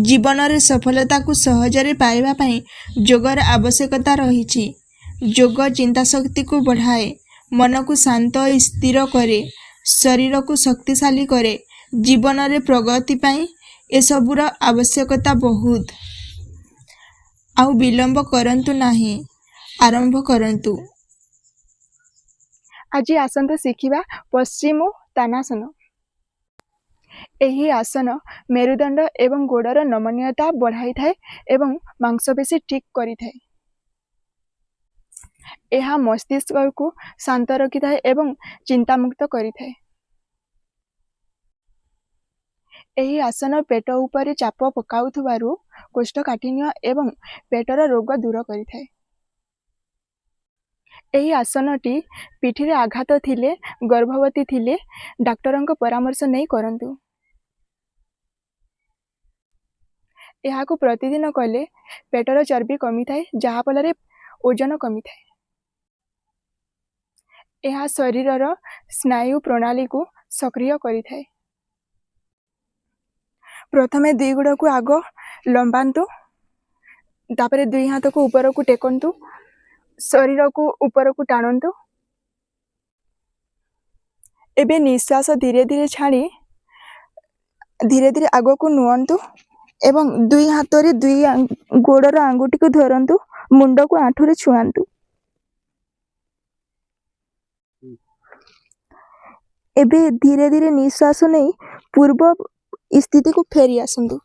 ଜୀବନରେ ସଫଳତାକୁ ସହଜରେ ପାଇବା ପାଇଁ ଯୋଗର ଆବଶ୍ୟକତା ରହିଛି। ଯୋଗ ଚିନ୍ତାଶକ୍ତିକୁ ବଢ଼ାଏ, ମନକୁ ଶାନ୍ତ ଓ ସ୍ଥିର କରେ, ଶରୀରକୁ ଶକ୍ତିଶାଳୀ କରେ। ଜୀବନରେ ପ୍ରଗତି ପାଇଁ ଏସବୁର ଆବଶ୍ୟକତା ବହୁତ। ଆଉ ବିଳମ୍ବ କରନ୍ତୁ ନାହିଁ, ଆରମ୍ଭ କରନ୍ତୁ। ଆଜି ଆସନ୍ତୁ ଶିଖିବା ପଶ୍ଚିମୋତ୍ତାନାସନ। ଏହି ଆସନ ମେରୁଦଣ୍ଡ ଏବଂ ଗୋଡ଼ର ନମନୀୟତା ବଢ଼ାଇଥାଏ ଏବଂ ମାଂସପେଶୀ ଠିକ୍ କରିଥାଏ। ଏହା ମସ୍ତିଷ୍କକୁ ଶାନ୍ତ ରଖିଥାଏ ଏବଂ ଚିନ୍ତାମୁକ୍ତ କରିଥାଏ। ଏହି ଆସନ ପେଟ ଉପରେ ଚାପ ପକାଉଥିବାରୁ କୋଷ୍ଠକାଠିନ୍ୟ ଏବଂ ପେଟର ରୋଗ ଦୂର କରିଥାଏ। ଏହି ଆସନଟି ପିଠିରେ ଆଘାତ ଥିଲେ, ଗର୍ଭବତୀ ଥିଲେ ଡାକ୍ତରଙ୍କ ପରାମର୍ଶ ନେଇ କରନ୍ତୁ। ଏହାକୁ ପ୍ରତିଦିନ କଲେ ପେଟର ଚର୍ବି କମିଥାଏ, ଯାହାଫଳରେ ଓଜନ କମିଥାଏ। ଏହା ଶରୀରର ସ୍ନାୟୁ ପ୍ରଣାଳୀକୁ ସକ୍ରିୟ କରିଥାଏ। ପ୍ରଥମେ ଦୁଇ ଗୋଡ଼କୁ ଆଗ ଲମ୍ବାନ୍ତୁ, ତାପରେ ଦୁଇ ହାତକୁ ଉପରକୁ ଟେକନ୍ତୁ, ଶରୀରକୁ ଉପରକୁ ଟାଣନ୍ତୁ। ଏବେ ନିଶ୍ୱାସ ଧୀରେ ଧୀରେ ଛାଡ଼ି ଧୀରେ ଧୀରେ ଆଗକୁ ନିଅନ୍ତୁ ଏବଂ ଦୁଇ ହାତରେ ଦୁଇ ଗୋଡ଼ର ଆଙ୍ଗୁଠିକୁ ଧରନ୍ତୁ, ମୁଣ୍ଡକୁ ଆଣ୍ଠୁରେ ଛୁଆନ୍ତୁ। ଏବେ ଧୀରେ ଧୀରେ ନିଶ୍ୱାସ ନେଇ ପୂର୍ବ ସ୍ଥିତିକୁ ଫେରି ଆସନ୍ତୁ।